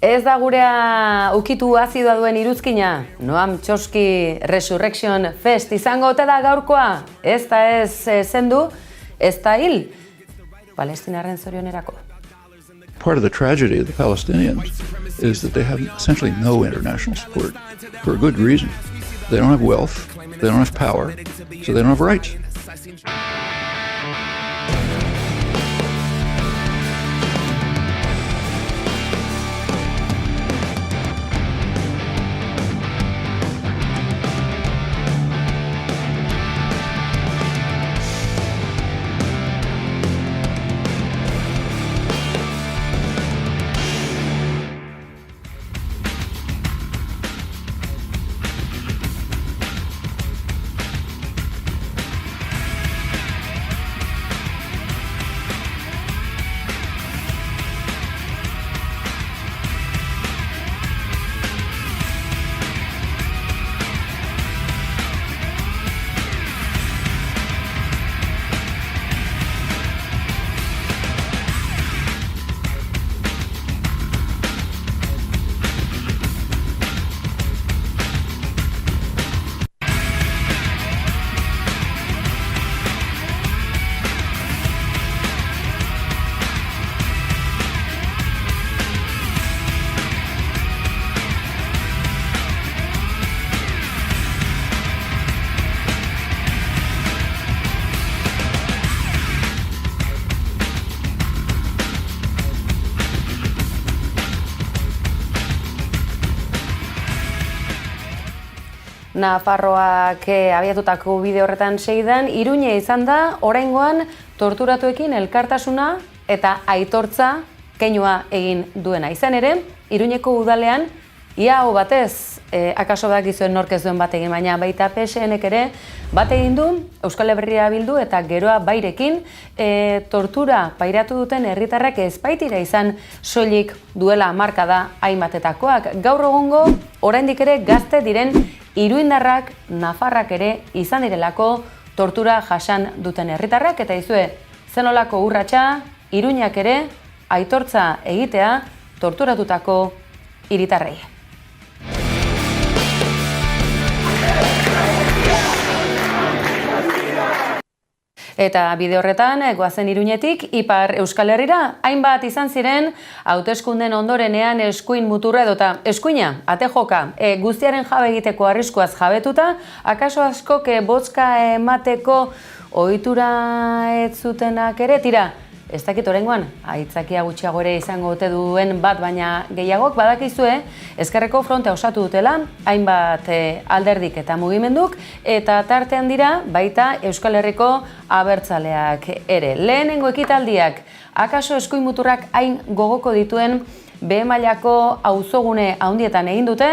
Ez da gurea ukitu azidoa duen iruzkina, Noam Chomsky Resurrection Fest izango ote da gaurkoa, ez da ez zendu, ez da hil, palestinarren zorionerako. Part of the tragedy of the Palestinians is that they have essentially no international support for a good reason. They don't have wealth, they don't have power, so they don't have rights. Nafarroak abiatutako bide horretan segidan, Iruñe izan da, oraingoan torturatuekin elkartasuna eta aitortza keinua egin duena. Izan ere, Iruñeko udalean, ia hau batez, akaso dakizuen nork ez duen bat egin, baina baita PSNek ere bat egin du, Euskal Herria bildu eta geroa bairekin, tortura pairatu duten herritarrak ez baitira izan soilik duela markada hainbatetakoak. Gaur egungo, oraindik ere gazte diren iruindarrak, nafarrak ere izan direlako tortura jasan duten herritarrak, eta izue, zenolako urratsa, Iruñak ere aitortza egitea torturatutako hiritarrei. Eta bide horretan, goazen Iruñetik, Ipar Euskal Herrira, hainbat izan ziren, hauteskunden ondorenean eskuin muturra edota eskuina, atejoka, guztiaren jabe egiteko arriskuaz jabetuta, akaso askok bozka emateko ohitura ez zutenak ere, tira, ez dakit oraingoan, aitzakia gutxiago ere izango ote duen bat, baina gehiagok badakizue, Ezkerreko frontea osatu dutela, hainbat alderdik eta mugimenduk, eta tartean dira baita Euskal Herriko abertzaleak ere. Lehenengo ekitaldiak, akaso eskuin muturrak hain gogoko dituen B mailako auzogune handietan egin dute,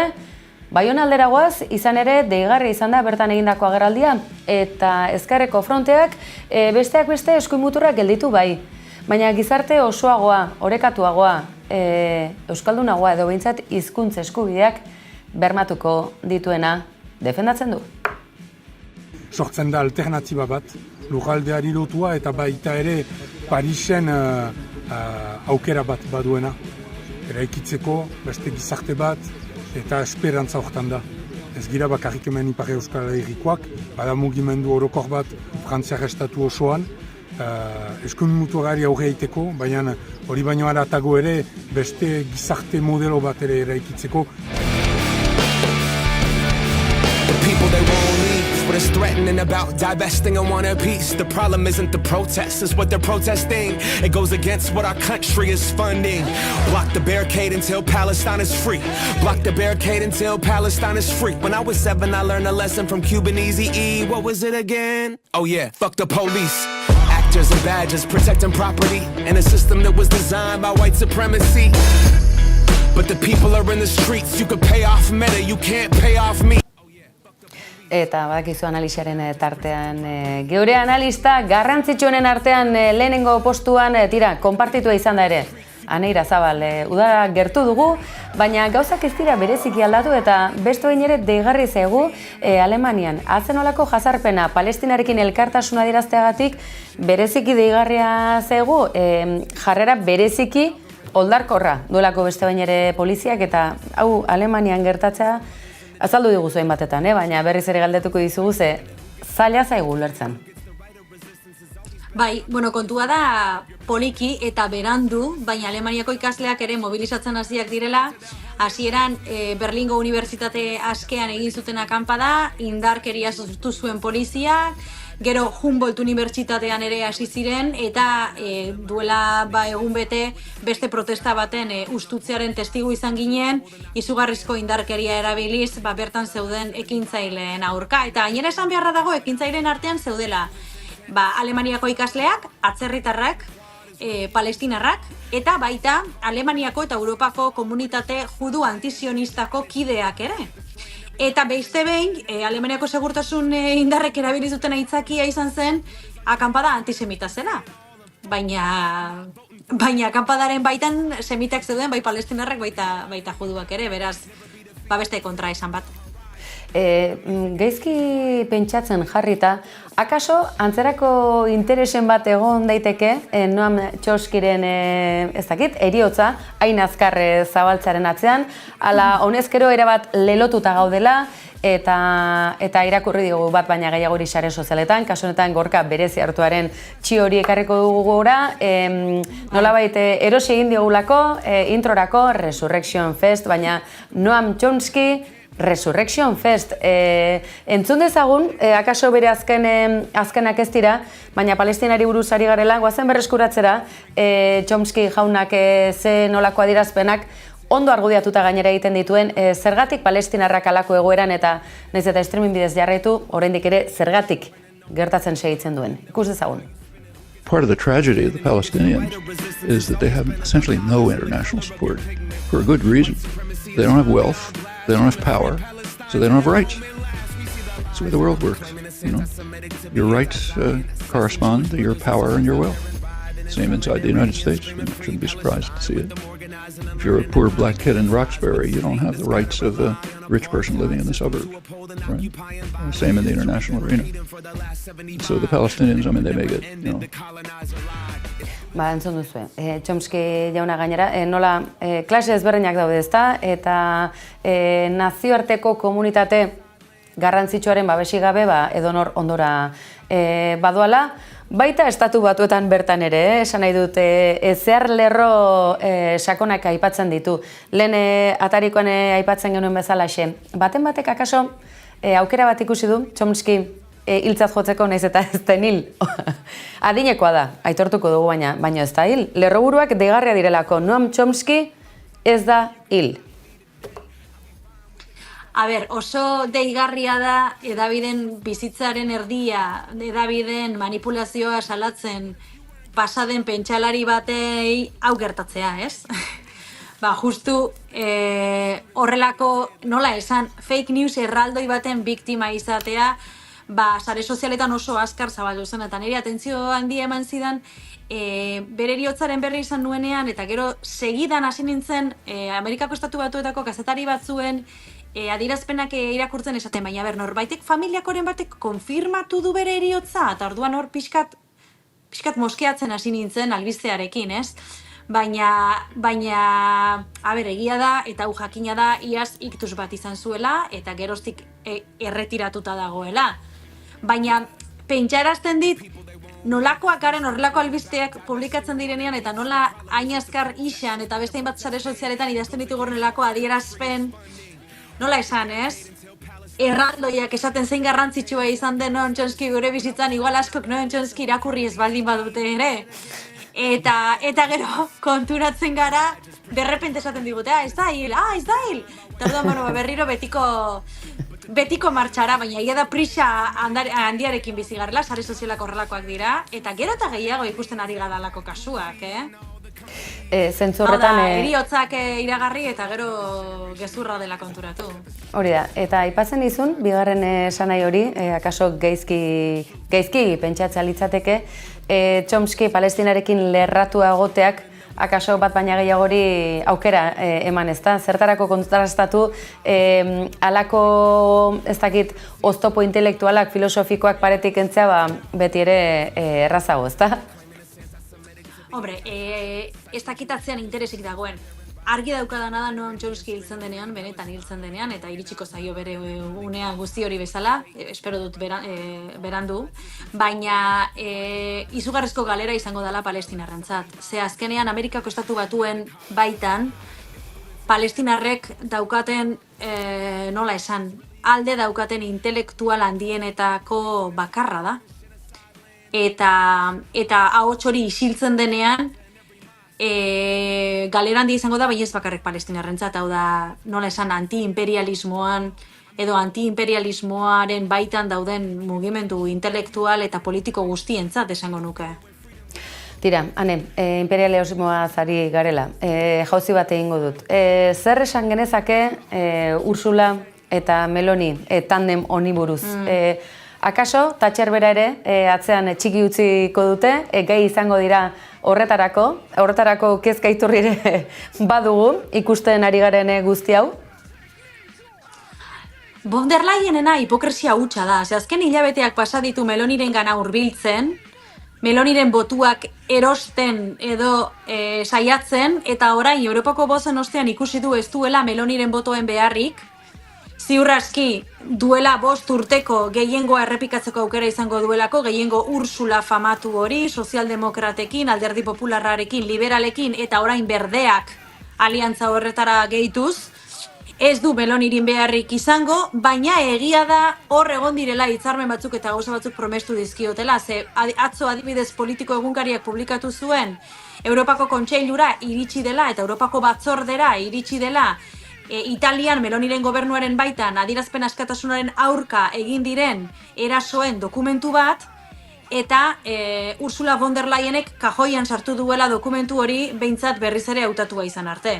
Baiona aldera goaz, izan ere, deigarri izan da bertan egindako agerraldia, eta Ezkerreko fronteak besteak beste eskuin muturrak gelditu bai. Baina gizarte osoagoa, orekatuagoa, euskaldunagoa edo behintzat hizkuntza eskubideak bermatuko dituena defendatzen du. Sortzen da alternatiba bat, lurraldeari lotua eta baita ere Parisen aukera bat baduena. Eraikitzeko beste gizarte bat eta esperantza hortan da. Ez gira bakarrik hemen Ipar Euskal Herrikoak, bada mugimendu orokor bat Frantziar estatu osoan, eskuin muturrari aurre egiteko, baina hori baino haratago ere beste gizarte modelo bat ere eraikitzeko. What is threatening about divesting and want a piece? The problem isn't the protest, it's what they're protesting. It goes against what our country is funding. Block the barricade until Palestine is free. Block the barricade until Palestine is free. When I was 7, I learned a lesson from Cuban Eazy-E. What was it again? Oh yeah, fuck the police. Actors and badges protecting property in a system that was designed by white supremacy. But the people are in the streets. You can pay off Meta, you can't pay off me. Eta badakizu analisiaren tartean, geure analista garrantzitsuenen artean lehenengo postuan, tira, konpartitua izan da ere. Aneira Zabal, udara gertu dugu, baina gauzak ez dira bereziki aldatu eta beste behin ere deigarri zaigu Alemanian. Azenolako jazarpena Palestinarekin elkartasuna adierazteagatik bereziki deigarria zaigu, jarrera bereziki oldarkorra duelako beste bain ere poliziak, eta hau Alemanian gertatzea azaldu diguzu hainbatetan, baina berriz ere galdetuko dizugu ze zaila zaigu ulertzen. Bai, kontua da poliki eta berandu, baina Alemaniako ikasleak ere mobilizatzen hasiak direla. Hasieran Berlingo Unibertsitate askean egin zuten akanpada, indarkeria sortu zuen poliziak, gero Humboldt Unibertsitatean ere hasi ziren, eta duela egun bete beste protesta baten ustutzearen testigu izan ginen, izugarrizko indarkeria erabiliz bertan zeuden ekintzaileen aurka. Eta gainera esan beharra dago ekintzaileen artean zeudela Alemaniako ikasleak, atzerritarrak, palestinarrak, eta baita Alemaniako eta Europako komunitate judu antizionistako kideak ere. Eta beste behin, Alemaniako segurtasun indarrek erabili zuten aitzakia izan zen, akanpada antisemita zela. Baina akanpadaren baitan semitak zeuden, bai palestinarrak, baita juduak ere, beraz, beste kontra esan bat. Gaizki pentsatzen jarrita, akaso antzerako interesen bat egon daiteke Noam Chomskyren eriotza, hain azkar zabaltzaren atzean, ala honezkero erabat lelotuta gaudela, eta irakurri dugu bat baina gehiago sare sozialetan, kasu honetan Gorka berezi hartuaren hori ekarriko dugu gora, nolabait erosi egin diogulako introrako Resurrection Fest, baina Noam Chomsky Resurrection Fest. Entzun dezagun, akaso bere azkenak ez dira, baina palestinari buruz ari garela, goazen berreskuratzera, Chomsky jaunak ze nolako adierazpenak ondo argudiatuta gainera egiten dituen, zergatik palestinarrak alako egoeran eta nahiz eta streaming bidez jarraitu, oraindik ere zergatik gertatzen segitzen duen. Ikus dezagun. Part of the tragedy of the Palestinians is that they have essentially no international support for a good reason. They don't have wealth, they don't have power, so they don't have rights. That's the way the world works, you know. Your rights correspond to your power and your wealth. Same inside the United States. You shouldn't be surprised to see it. If you're a poor black kid in Roxbury, you don't have the rights of a rich person living in the suburbs. Right? Same in the international arena. So the Palestinians, I mean, they make it, you know. Entzun duzu, Chomsky jauna gainera, nola klase ezberdinak daude ezta, eta nazioarteko komunitate garrantzitsuaren babesi gabe edonor ondora badoala, baita estatu batuetan bertan ere, esan nahi dut, zehar lerro sakonak aipatzen ditu. Lehen atarikoan aipatzen genuen bezalaxe, baten batek akaso aukera bat ikusi du, Chomsky hiltzat jotzeko nahiz eta ez den hil. Adinekoa da, aitortuko dugu baina ez da hil. Lerroburuak deigarria direlako, Noam Chomsky ez da hil. Oso deigarria da edabideen bizitzaren erdia, edabideen manipulazioa salatzen pasaden pentsalari batei hau gertatzea, ez? Justu horrelako, nola esan, fake news erraldoi baten biktima izatea, sare sozialetan oso azkar zabaldu zen, eta nire atentzio handia eman zidan, bere heriotzaren berri izan nuenean, eta gero segidan hasi nintzen Amerikako Estatu Batuetako kazetari batzuen adierazpenak irakurtzen esaten, baina norbaitek familiakoren batek konfirmatu du bere heriotza, eta orduan hor pixkat moskeatzen hasi nintzen albistearekin, ez? Baina, egia da, eta hau jakina da, iaz iktus bat izan zuela, eta geroztik erretiratuta dagoela. Baina, pentsarazten dit, nolakoak garen horrelako albisteak publikatzen direnean, eta nola hain azkar ixan, eta beste hainbat sare sozialetan idazten ditu gornelako adierazpen, nola esan, ez? Erraldoiak esaten zein garrantzitsua izan den Noam Chomsky gure bizitzan, igual askok Noam Chomsky irakurri ez baldin badute ere. Eta gero konturatzen gara, berrepente esaten digute, ez da hil. Eta orduan, berriro betiko martxara, baina ia da prisa handiarekin bizi garela, sare sozialak horrelakoak dira, eta gero eta gehiago ikusten ari gadalako kasuak, Zentzu horretan... Heriotzak iragarri eta gero gezurra dela konturatu. Hori da, eta aipatzen dizun, bigarren esanai hori, akaso gaizki pentsatzea litzateke, Chomsky palestinarekin lerratua egoteak, akaso bat baina gehiagori aukera eman ez da. Zertarako kontrastatu, alako, ez dakit, oztopo intelektualak, filosofikoak paretik entzea, beti ere errazago, ez da? Hombre, ez dakitatzean interesik dagoen. Argi daukadana da Noam Chomsky hiltzen denean, benetan hiltzen denean, eta iritsiko zaio bere unea guzti hori bezala, espero dut berandu, baina izugarrizko galera izango dela palestinarrentzat. Ze azkenean Amerikako Estatu Batuen baitan, palestinarrek daukaten, nola esan, alde daukaten intelektual handienetako bakarra da. Eta ahots hori isiltzen denean, galera handia izango da, baina ez bakarrik palestinarrentzat, hau da, nola esan, anti-imperialismoan edo anti-imperialismoaren baitan dauden mugimendu intelektual eta politiko guztientzat esango nuke. Tira, Ane, imperialismoa zari garela, jauzi bat egingo dut. Zer esan genezake Ursula eta Meloni tandem honi buruz? Akaso, Thatcher bera ere, atzean txiki utziko dute, gai izango dira horretarako kezka iturri ere badugu, ikusten ari garen guzti hau? Von der Leyenena hipokresia hutsa da, ze azken hilabeteak pasa ditu Meloniren gana hurbiltzen, Meloniren botuak erosten edo saiatzen, eta orain Europako bozen ostean ikusi du ez duela Meloniren botoen beharrik, ziur aski duela 5 urteko gehiengoa errepikatzeko aukera izango duelako, gehiengo Ursula famatu hori, sozialdemokratekin, alderdi popularrarekin, liberalekin eta orain berdeak aliantza horretara gehituz, ez du Melonirin beharrik izango, baina egia da hor egon direla hitzarmen batzuk eta gauza batzuk promestu dizkiotela, ze atzo adibidez politiko egunkariak publikatu zuen Europako Kontseilura iritsi dela eta Europako Batzordera iritsi dela Italian Meloniren gobernuaren baitan adierazpen askatasunaren aurka egin diren erasoen dokumentu bat, eta Ursula von der Leyenek kajoian sartu duela dokumentu hori behintzat berriz ere hautatua izan arte.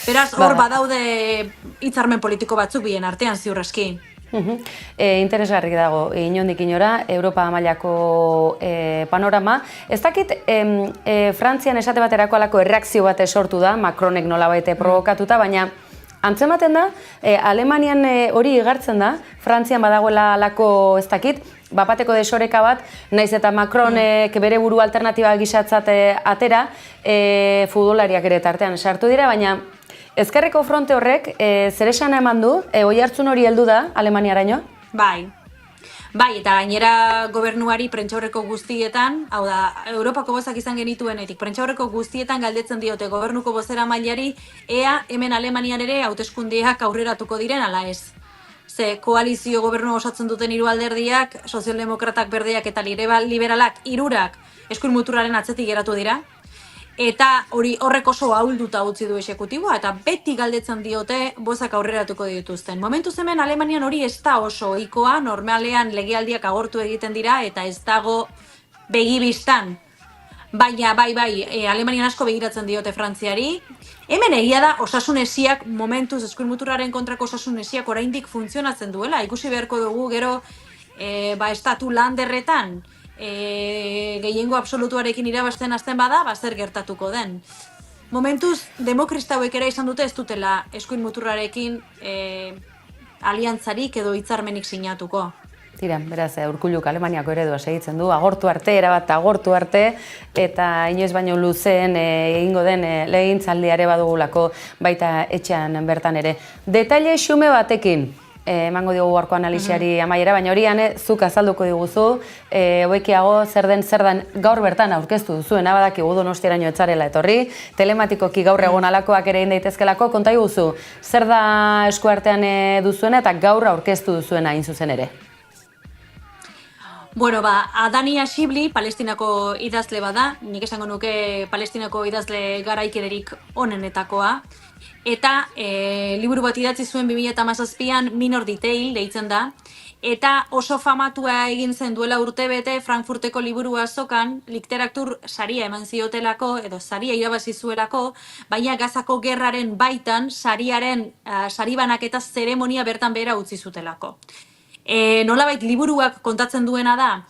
Beraz, hor badaude hitzarmen politiko batzuk bien artean ziur aski. Interesgarri dago, inondik inora, Europa mailako panorama. Ez dakit, Frantzian esate baterako alako erreakzio bat sortu da, Macronek nolabait provokatuta, baina antzematen da, Alemanian hori igartzen da, Frantzian badagoela alako ez dakit, bapateko desoreka bat, naiz eta Macronek bere buru alternatiba gisatzat atera, futbolariak ere tartean sartu dira, baina Ezkerreko fronte horrek, zer esan eman du, oihartzun hori heldu da, Alemaniaraino? Bai, eta gainera gobernuari prentsaurreko guztietan, hau da, Europako bozak izan genituenetik, prentsaurreko guztietan galdetzen diote gobernuko bozeramailari, ea hemen Alemanian ere hauteskundeak aurreratuko diren ala ez. Ze koalizio gobernu osatzen duten 3 alderdiak, sozialdemokratak, berdeak eta liberalak 3 eskuin muturraren atzetik geratu dira. Eta horrek oso ahulduta utzi du exekutiboa, eta beti galdetzen diote bozak aurreratuko dituzten. Momentuz hemen Alemanian hori ez da oso ohikoa, normalean legealdiak agortu egiten dira, eta ez dago begibistan. Baina, bai, Alemanian asko begiratzen diote Frantziari. Hemen egia da osasun hesiak, momentuz eskuin muturraren kontrako osasun hesiak oraindik funtzionatzen duela. Ikusi beharko dugu gero estatu landerretan, gehiengo absolutuarekin irabazten hasten bada, zer gertatuko den. Momentuz, demokristauek ere izan dute ez dutela eskuin muturrarekin aliantzarik edo hitzarmenik sinatuko. Tira, beraz, Urkulluk Alemaniako eredua segitzen du, agortu arte, erabat agortu arte, eta inoiz baino luzeen egingo den legegintzaldia ere badugulako baita etxean bertan ere. Detaile xume batekin, emango diogu gaurko analisiari amaiera, baina horian zuk azalduko diguzu, hobekiago zer den gaur bertan aurkeztu duzuen, abadakigu Donostiaraino etzarela etorri, telematikoki gaur egon alakoak ere indaitezkelako, konta iguzu, zer da eskuartean duzuena eta gaur aurkeztu duzuena hain zuzen ere? Bueno, Adania Shibli, Palestinako idazle bada, nik esango nuke Palestinako idazle garaikederik onenetakoa, eta liburu bat idatzi zuen 2017an Minor Detail deitzen da, eta oso famatua egin zen duela urtebete Frankfurteko liburu azokan literatur saria eman ziotelako, edo saria irabazi zuelako, baina Gazako gerraren baitan saribanak eta zeremonia bertan behera utzi zutelako. Nolabait liburuak kontatzen duena da,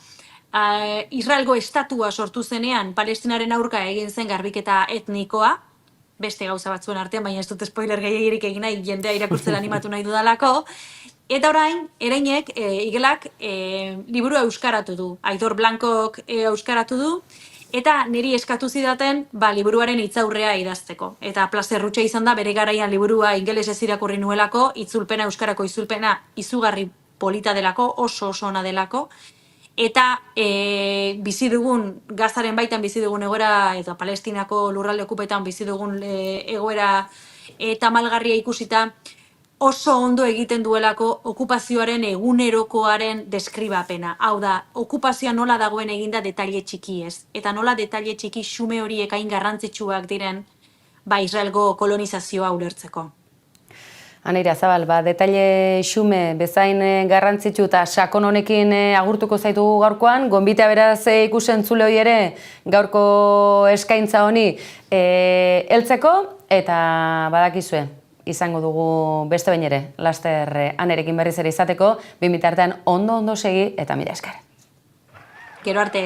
Israelgo estatua sortu zenean Palestinaren aurka egin zen garbiketa etnikoa, beste gauza batzuen artean, baina ez dut spoiler gehiegirik egin nahi, jendea irakurtzela animatu nahi dudalako, eta orain, Ereinek, Igelak, liburua euskaratu du, Aitor Blankok euskaratu du, Eta niri eskatu zidaten, liburuaren hitzaurrea idazteko. Eta plazer hutsa izan da, bere garaian liburua ingelesez irakurri nuelako, itzulpena, euskarako itzulpena izugarri polita delako, oso ona delako. Eta bizi dugun, Gazaren baitan bizi dugun egoera, eta Palestinako lurralde okupetan bizi dugun egoera tamalgarria ikusita, oso ondo egiten duelako okupazioaren egunerokoaren deskribapena. Hau da, okupazioa nola dagoen eginda detaile txikiez. Eta nola detaile txiki xume horiek hain garrantzitsuak diren Israelgo kolonizazioa ulertzeko. Aneira Zabal, detaile xume bezain garrantzitsu eta sakon honekin agurtuko zaitugu gaurkoan, gonbitea beraz ikusentzule hori ere gaurko eskaintza honi heltzeko eta badakizue. Izango dugu beste behin ere, laster Anerekin berriz ere izateko, bitartean ondo segi eta mila esker. Gero arte.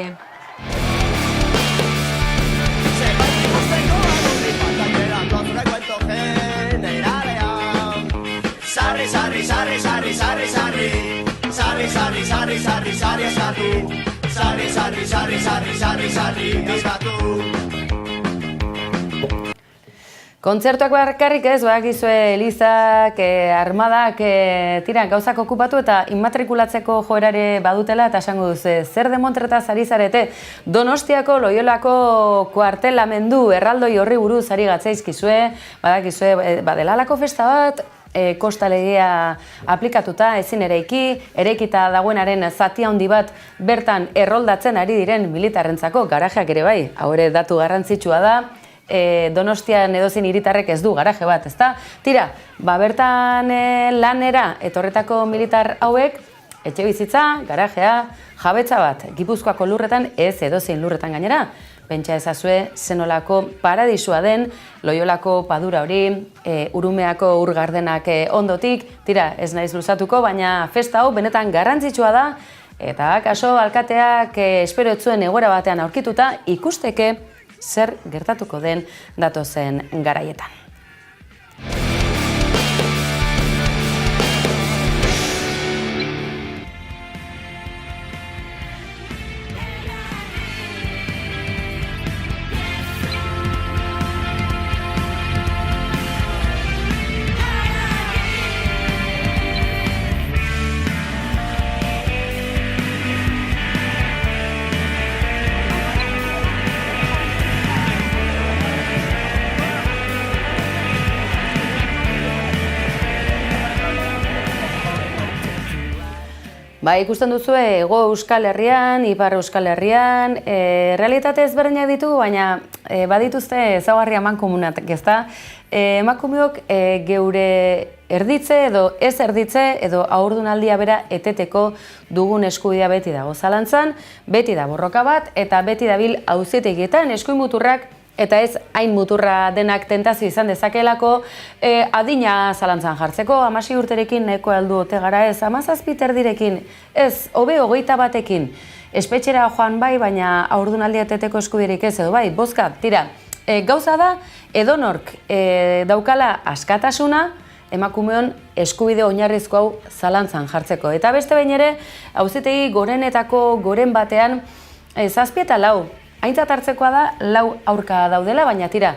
Kontzertuak bakarrik ez, badakizue Elizak, armadak, gauzak okupatu eta inmatrikulatzeko joerare badutela eta esango duzu, zer demontretaz ari zarete Donostiako Loiolako kuartelamendu erraldoi horri buruz ari gatzaizkizue, badakizue, badelalako festa bat, kosta legea aplikatuta, ezin eraikita dagoenaren zati handi bat bertan erroldatzen ari diren militarrentzako garajeak ere bai, haure datu garrantzitsua da, Donostian edozein hiritarrek ez du garaje bat, ezta? Tira, bertan lanera etorretako militar hauek, etxe bizitza, garajea, jabetza bat, Gipuzkoako lurretan, ez edozein lurretan gainera, pentsa ezazue zenolako paradisua den, Loiolako padura hori, Urumeako ur gardenak ondotik, tira, ez naiz luzatuko, baina festa hau benetan garrantzitsua da, eta kaso alkateak espero ez zuen egoera batean aurkituta ikusteke zer gertatuko den datozen garaietan. Ikusten duzu Hego Euskal Herrian, Ipar Euskal Herrian, realitate ezberdinak ditugu, baina badituzte ezaugarri amankomunak, ezta? Emakumeok geure erditze edo ez erditze edo haurdunaldia bera eteteko dugun eskubidea beti dago zalantzan, beti da borroka bat eta beti dabil auzitegietan eskuin muturrak eta ez hain muturra denak tentazio izan dezakelako, adina zalantzan jartzeko, 16 urterekin nahiko heldu ote gara ez, 17 erdirekin, ez, hobe 21 batekin, espetxera joan bai, baina haurdunaldia eteteko eskubiderik ez edo bai, bozka, tira, gauza da, edonork daukala askatasuna, emakumeon eskubide oinarrizko hau zalantzan jartzeko. Eta beste behin ere, auzitegi gorenetako goren batean, 7 eta 4, aintzat hartzekoa da, 4 aurka daudela, baina tira,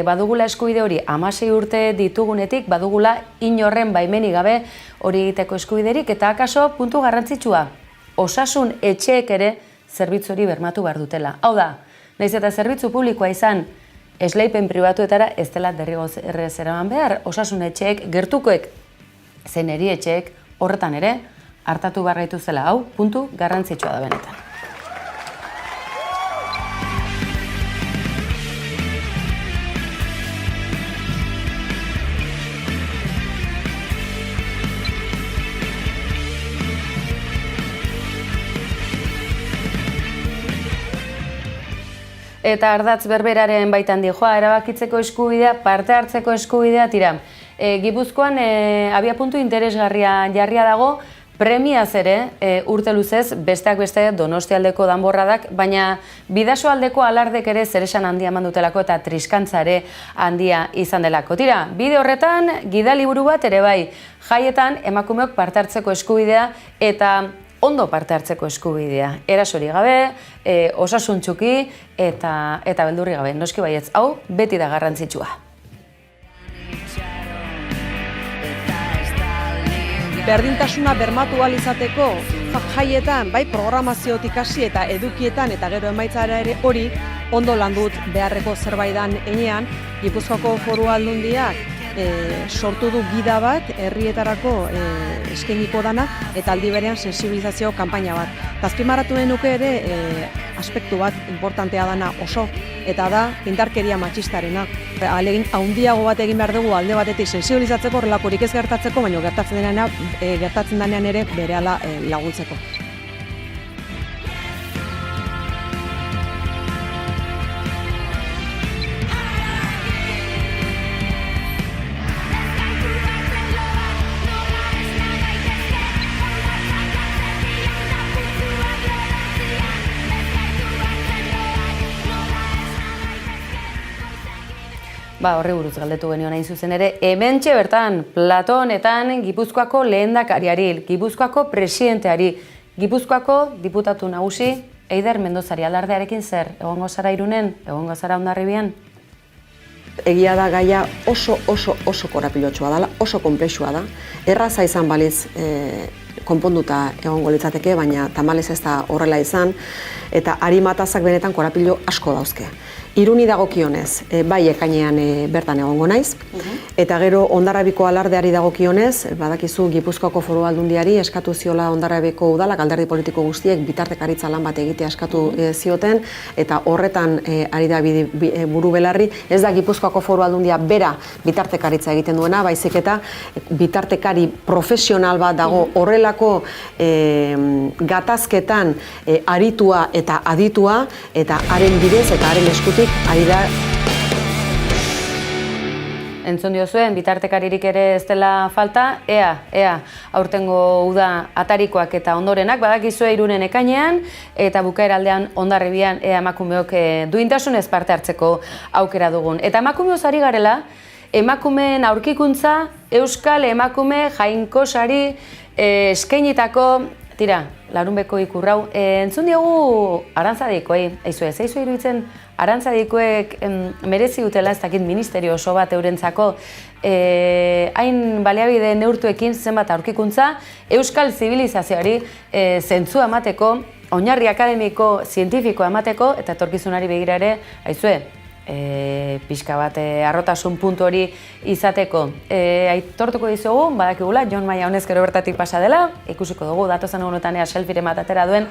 badugula eskubide hori 16 urte ditugunetik, badugula inorren baimeni gabe hori egiteko eskubiderik, eta akaso puntu garrantzitsua, osasun etxeek ere zerbitzu hori bermatu behar dutela. Hau da, nahiz eta zerbitzu publikoa izan, esleipen pribatuetara ez dela derrigoz errez eraman behar, osasun etxeek, gertukoek, zein erietxeek, horretan ere, hartatu behar gaituzela. Hau, puntu garrantzitsua da benetan. Eta ardatz berberaren baitan dijoa, erabakitzeko eskubidea, parte hartzeko eskubidea, tira. Gipuzkoan abiapuntu interesgarria jarria dago, premiaz ere urte luzez, besteak beste Donostialdeko danborradak, baina Bidasoaldeko alardek ere zeresan handia eman dutelako eta triskantza ere handia izan delako. Tira, bide horretan, gidaliburu bat ere bai, jaietan emakumeok parte hartzeko eskubidea eta ondo parte hartzeko eskubidea. Erasori gabe, osasuntsuki eta beldurri gabe. Noski baietz, hau beti da garrantzitsua. Berdintasuna bermatu ahal izateko jaietan, bai programaziotik hasi eta edukietan eta gero emaitzara ere hori ondo landut beharreko zerbaidan enean, Gipuzkoako Foru Aldundiak sortu du gida bat herrietarako eskainiko dana eta aldi berean sensibilizazio kanpaina bat. Azpimarratu nuke ere aspektu bat importantea dana oso eta da indarkeria matxistarena. Ahalegin handiago bat egin behar dugu alde batetik sensibilizatzeko horrelakorik ez gertatzeko, baina gertatzen denean ere berehala laguntzeko. Horri buruz galdetu genioan hain zuzen ere, hementxe bertan Platonetan Gipuzkoako lehendakariari, Gipuzkoako presidenteari, Gipuzkoako diputatu nagusi Eider Mendozari alardearekin zer? Egongo zara Irunen? Egongo zara Hondarribian? Egia da gaia oso korapilotsua dela, oso konplexua da. Erraza izan baliz konponduta egongo litzateke, baina tamalez ez da horrela izan, eta arimatazak benetan korapilo asko dauzke. Iruni dagokionez, bai ekainean bertan egongo naiz, eta gero Hondarribiko alardeari dagokionez, badakizu Gipuzkoako Foru Aldundiari eskatu ziola Hondarribiko udalak alderdi politiko guztiek bitartekaritza lan bat egitea eskatu zioten, eta horretan ari da buru belarri, ez da Gipuzkoako Foru Aldundia bera bitartekaritza egiten duena, baizik eta bitartekari profesional bat dago horrelako gatazketan aritua eta aditua, eta haren bidez eta haren eskutik ari da. Entzun diozuen, bitartekaririk ere ez dela falta, ea, aurtengo uda atarikoak eta ondorenak, badakizue Irunen ekainean, eta bukaeraldean Hondarribian emakumeok duintasunez parte hartzeko aukera dugun. Eta emakumeoz ari garela, emakumeen aurkikuntza, Euskal Emakume Jainkosari eskainitako, larunbeko ikurrau, entzun diogu Arantzadikoei, eizu iruditzen, Arantzadikoek merezi dutela ez dakit ministerio oso bat eurentzako, hain baliabide neurtuekin zenbat aurkikuntza, Euskal zibilizazioari zentzua emateko, oinarri akademiko, zientifikoa emateko, eta etorkizunari begira ere, aizue, pixka bat arrotasun puntu hori izateko. Aitortuko dizugu, badakigula, Jon Maia honezkero bertatik pasa dela, ikusiko dugu, datozan egunotan selfire matatera duen,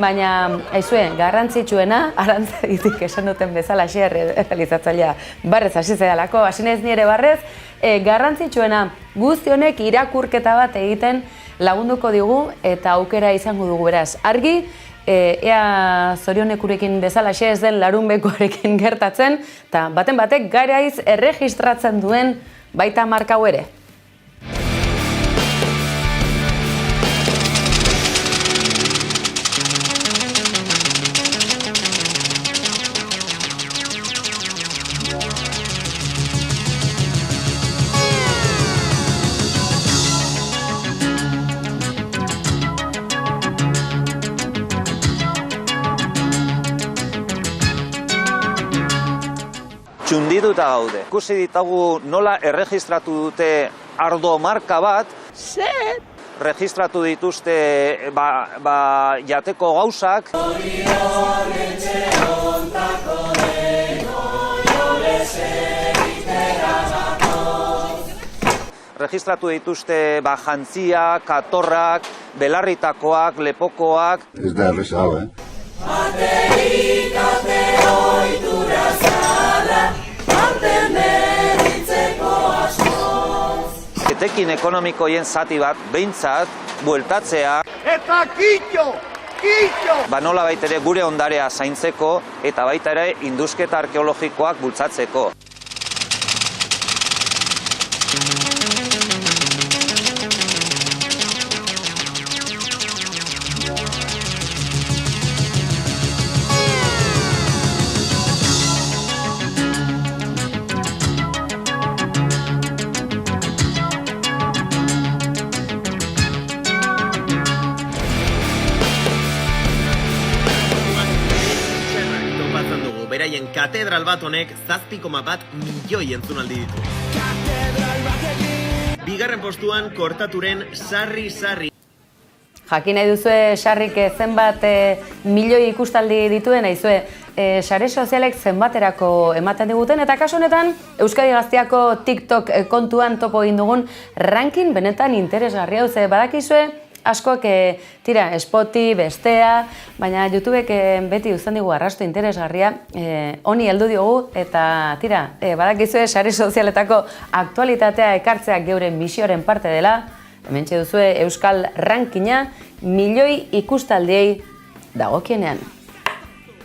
baina, aizue, garrantzitsuena, Arantzadik esan duten bezala realizatzailea barrez hasi zedalako, hasi naiz nire barrez, garrantzitsuena guzti honek irakurketa bat egiten lagunduko digu eta aukera izango dugu beraz. Argi, ea zorionekurekin bezalaxe ez den larunbekoarekin gertatzen, eta baten batek garaiz erregistratzen duen baita marka hau ere. Txundituta gaude. Ikusi ditagu nola erregistratu dute ardo marka bat. Zer? Registratu dituzte jateko gauzak. Registratu dituzte jantziak, katorrak, belarritakoak, lepokoak. Ez da erreza hau, Etekin ekonomikoien zati bat, behintzat, bueltatzea. Eta kitxo! Nola baita ere gure ondarea zaintzeko eta baita ere indusketa arkeologikoak bultzatzeko. katedral bat honek 7,1 milioi entzunaldi ditu. Bigarren postuan kortaturen sarri. Jakin nahi duzue sarrik zenbat milioi ikustaldi dituen, naizue sare sozialek zenbaterako ematen diguten, eta kasu honetan Euskadi Gazteako TikTok kontuan topo egin dugun ranking benetan interesgarria. Badakizue askoak tira Spoti, bestea, baina YouTubek beti uzten digu arrasto interesgarria, honi heldu diogu, eta tira, badakizue sare sozialetako aktualitatea ekartzeak geure misioaren parte dela. Hementxe duzue Euskal Rankinga milioi ikustaldiei dagokienean.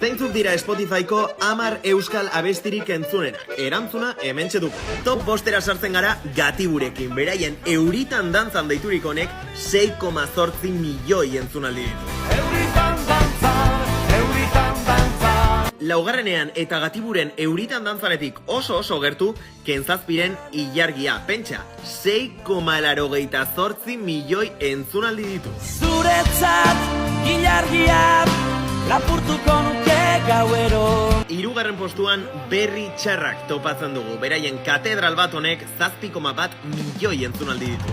Zeintzuk dira Spotifyko 10 euskal abestirik entzunenak? Erantzuna hementxe dugu. Top 5era sartzen gara Gatiburekin, beraien euritan dantzan deiturik honek 6,8 milioi entzunaldi ditu. Laugarrenean eta Gatiburen euritan dantzanetik oso gertu Kentzazpiren ilargia, pentsa, 6,88 milioi entzunaldi ditu. Zuretzat ilargia lapurtuko nuke gauero. Hirugarren postuan Berri Txarrak topatzen dugu, beraien katedral bat honek 7,1 milioi entzunaldi ditu.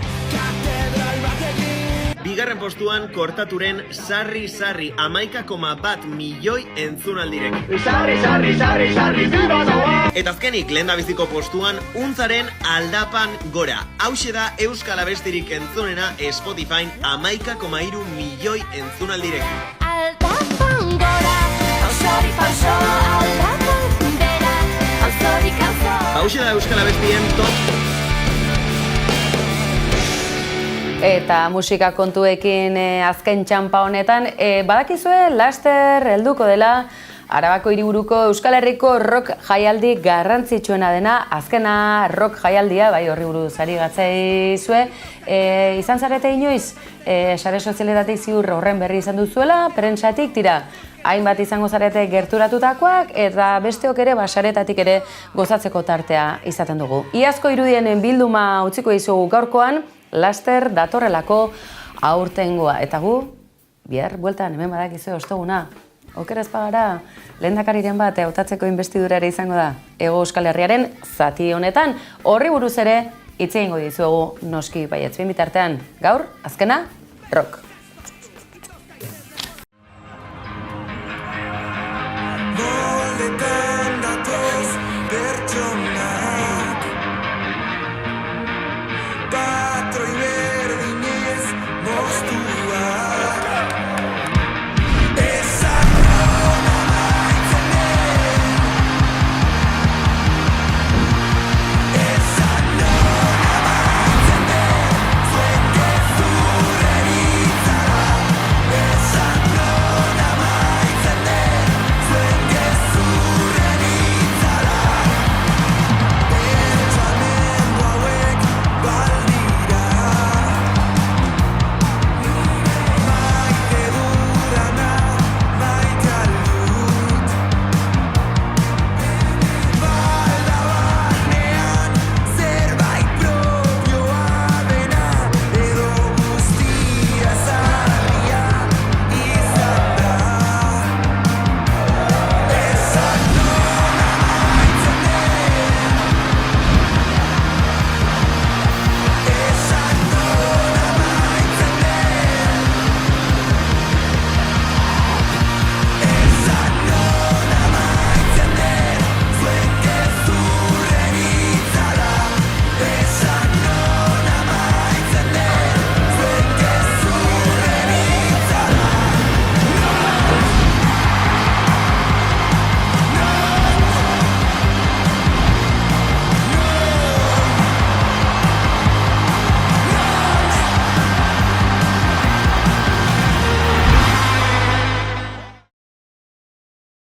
Bigarren postuan kortaturen sarri 11,1 milioi entzunaldirek. Eta azkenik lehendabiziko postuan Untzaren Aldapan Gora. Hauxe da euskal abestirik entzunena Spotifyn 11,3 milioi entzunaldirek. Aldapan gora, hausori pauso, aldapan bera, hausori kauzo. Hauxe da euskal abestien top. Eta musika kontuekin azken txanpa honetan, badakizue laster helduko dela Arabako hiriburuko Euskal Herriko rock jaialdi garrantzitsuena dena, azkena rock jaialdia, bai horri buruz ari gatzaizue, izan zarete inoiz, sare sozialetatik ziur horren berri izan duzuela, prentsatik tira, hainbat izango zarete gerturatutakoak, eta besteok ere basaretatik ere gozatzeko tartea izaten dugu. Iazko irudien bilduma utziko dizugu gaurkoan, laster datorrelako aurtengoa, eta gu, bihar bueltan hemen badakizue ostoguna. Oker ez pagara, lehendakariren bat hautatzeko inbestidura ere izango da Hego Euskal Herriaren zati honetan. Horri buruz ere hitz egingo dizuegu noski baietz. Bitartean, gaur, azkena, rock.